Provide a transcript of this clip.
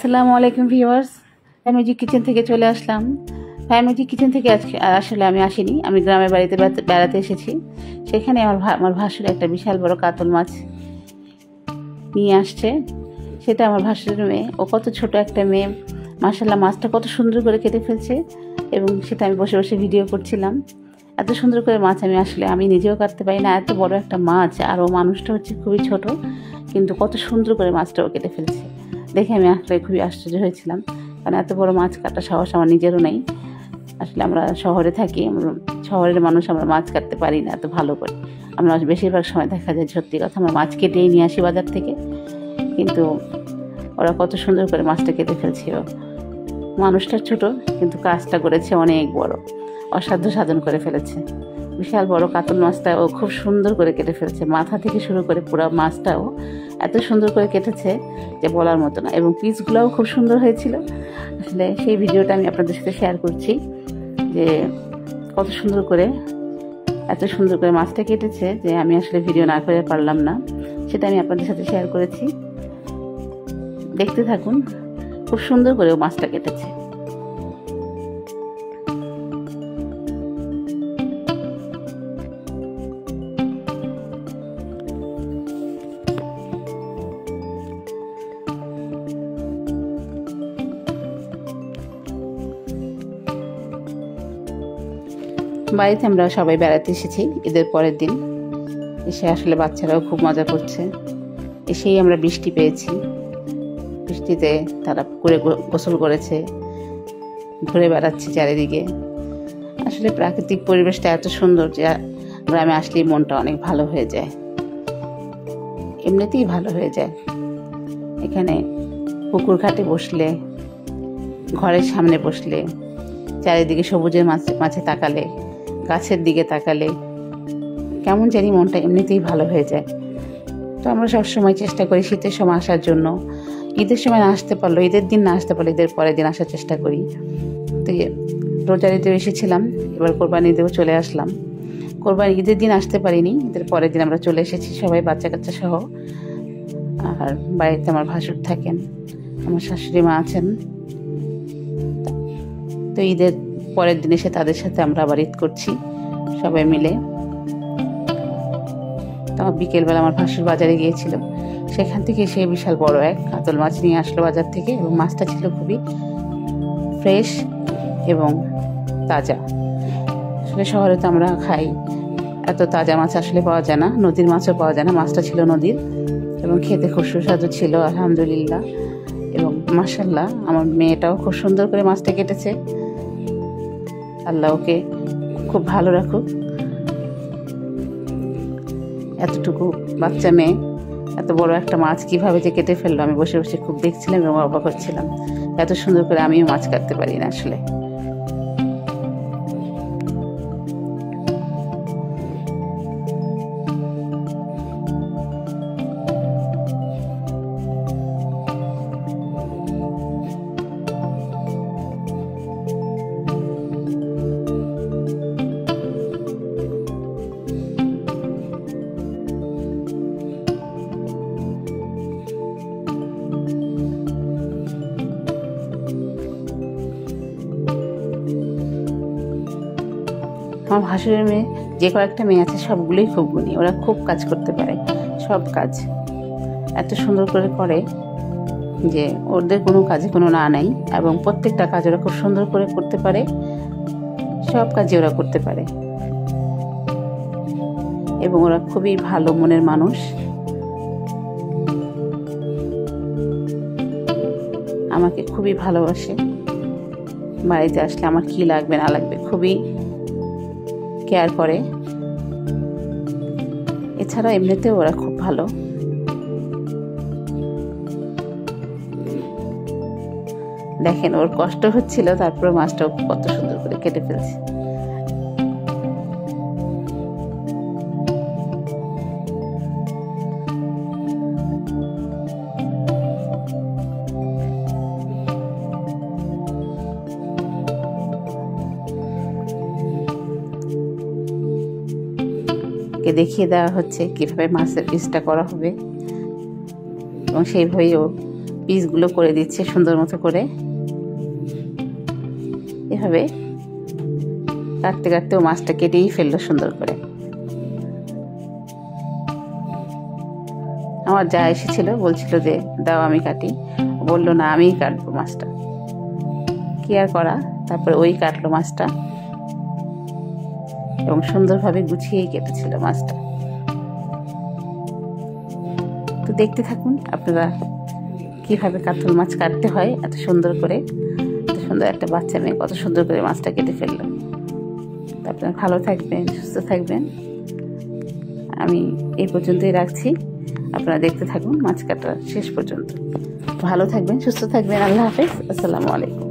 আসসালামু আলাইকুম viewers, family kitchen থেকে চলে আসলাম। ফ্যামিলি কিচেন থেকে আজকে আসলে আমি আসিনি, আমি গ্রামের বাড়িতে বেড়াতে এসেছি। সেখানে আমার ভাসুর একটা বিশাল বড় কাতল মাছ নিয়ে আসছে। সেটা আমার ভাসুরের মেয়ে, ও কত ছোট একটা মেয়ে, মাশাআল্লাহ মাছটা কত সুন্দর করে কেটে ফেলছে এবং সেটা আমি বসে বসে ভিডিও করছিলাম। এত সুন্দর করে মাছ আমি নিজেও কাটতে পারি না, এত বড় একটা মাছ। আর ও মানুষটা হচ্ছে খুবই ছোট, কিন্তু কত সুন্দর করে মাছটাও কেটে ফেলছে। দেখে আমি আসলে খুবই আশ্চর্য হয়েছিলাম, কারণ এত বড় মাছ কাটার সাহস আমার নিজেরও নেই। আসলে আমরা শহরে থাকি, শহরের মানুষ, আমরা মাছ কাটতে পারি না এত ভালো করে। আমরা বেশিরভাগ সময় দেখা যায়, সত্যি কথা, আমরা মাছ কেটেই নিয়ে আসি বাজার থেকে, কিন্তু ওরা কত সুন্দর করে মাছটা কেটে ফেলছে। মানুষটা ছোট, কিন্তু কাজটা করেছে অনেক বড়, অসাধ্য সাধন করে ফেলেছে। বিশাল বড় কাতল মাছটা ও খুব সুন্দর করে কেটে ফেলছে, মাথা থেকে শুরু করে পুরো মাছটাও এত সুন্দর করে কেটেছে যে বলার মতো না। এবং পিসগুলোও খুব সুন্দর হয়েছিল। আসলে সেই ভিডিওটা আমি আপনাদের সাথে শেয়ার করছি, যে কত সুন্দর করে, এত সুন্দর করে মাছটা কেটেছে যে আমি আসলে ভিডিও না করে পারলাম না। সেটা আমি আপনাদের সাথে শেয়ার করেছি, দেখতে থাকুন। খুব সুন্দর করে ও মাছটা কেটেছে। বাড়িতে আমরা সবাই বেড়াতে এসেছি ঈদের পরের দিন। এসে আসলে বাচ্চারাও খুব মজা করছে। এসেই আমরা বৃষ্টি পেয়েছি, বৃষ্টিতে তারা পুকুরে গোসল করেছে, ঘুরে বেড়াচ্ছে চারিদিকে। আসলে প্রাকৃতিক পরিবেশটা এত সুন্দর যে গ্রামে আসলেই মনটা অনেক ভালো হয়ে যায়, এমনিতেই ভালো হয়ে যায়। এখানে পুকুর ঘাটে বসলে, ঘরের সামনে বসলে, চারিদিকে সবুজের মাঝে তাকালে, গাছের দিকে তাকালে কেমন জানি মনটা এমনিতেই ভালো হয়ে যায়। তো আমরা সবসময় চেষ্টা করি শীতের সময় আসার জন্য। ঈদের সময় না আসতে পারলো, ঈদের দিন না আসতে পারলো, ঈদের পরের দিন আসার চেষ্টা করি। তো রোজার ঈদেও এসেছিলাম, এবার কোরবানি ঈদেও চলে আসলাম। কোরবানি ঈদের দিন আসতে পারিনি, ঈদের পরের দিন আমরা চলে এসেছি সবাই, বাচ্চা কাচ্চা সহ। আর বাড়িতে আমার ভাসুর থাকেন, আমার শাশুড়ি মা আছেন। তো ঈদের পরের দিন এসে তাদের সাথে আমরা আবার ঈদ করছি সবাই মিলে। তো বিকেলবেলা আমার ভাসুর বাজারে গিয়েছিল, সেখান থেকে সে বিশাল বড় এক কাতল মাছ নিয়ে আসলো বাজার থেকে। এবং মাছটা ছিল খুবই ফ্রেশ এবং তাজা। আসলে শহরে তো আমরা খাই, এত তাজা মাছ আসলে পাওয়া যায় না, নদীর মাছও পাওয়া যায় না। মাছটা ছিল নদীর এবং খেতে খুব সুস্বাদু ছিল, আলহামদুলিল্লাহ। এবং মাশাআল্লাহ আমার মেয়েটাও খুব সুন্দর করে মাছটা কেটেছে। আল্লাহ ওকে খুব ভালো রাখুক। এতটুকু বাচ্চা মেয়ে এত বড় একটা মাছ কিভাবে যে কেটে ফেললো, আমি বসে বসে খুব দেখছিলাম এবং অবাক হচ্ছিলাম। এত সুন্দর করে আমিও মাছ কাটতে পারি না আসলে। আমার ভাসুরের মেয়ে, যে কয়েকটা মেয়ে আছে সবগুলোই খুব গুণী, ওরা খুব কাজ করতে পারে, সব কাজ এত সুন্দর করে করে যে ওদের কোনো কাজে কোনো না নাই। এবং প্রত্যেকটা কাজ ওরা খুব সুন্দর করে করতে পারে, সব কাজই ওরা করতে পারে। এবং ওরা খুবই ভালো মনের মানুষ। আমাকে খুবই ভালোবাসে, বাড়িতে আসলে আমার কি লাগবে না লাগবে খুবই কেয়ার করে। এছাড়া এমনিতেও ওরা খুব ভালো। দেখেন ওর কষ্ট হচ্ছিল, তারপরে মাছটাও কত সুন্দর করে কেটে ফেলছে। দেখিয়ে দেওয়া হচ্ছে কিভাবে মাছের পিসটা করা হবে, এবং সেইভাবেই ও পিসগুলো করে দিচ্ছে সুন্দর মতো করে। এভাবে কাটতে কাটতে ও মাছটা কেটেই ফেললো সুন্দর করে। আমার যা এসেছিল বলছিল যে দাও আমি কাটি, বললো না আমিই কাটবো মাছটা। কি আর করা, তারপরে ওই কাটলো মাছটা এবং সুন্দরভাবে গুছিয়েই কেটেছিল মাছটা। তো দেখতে থাকুন আপনারা কিভাবে কাতল মাছ কাটতে হয় এত সুন্দর করে। এত সুন্দর একটা বাচ্চা মেয়ে কত সুন্দর করে মাছটা কেটে ফেললো। আপনারা ভালো থাকবেন, সুস্থ থাকবেন। আমি এই পর্যন্তই রাখছি, আপনারা দেখতে থাকুন মাছ কাটা শেষ পর্যন্ত। ভালো থাকবেন, সুস্থ থাকবেন। আল্লাহ হাফেজ, আসসালামু আলাইকুম।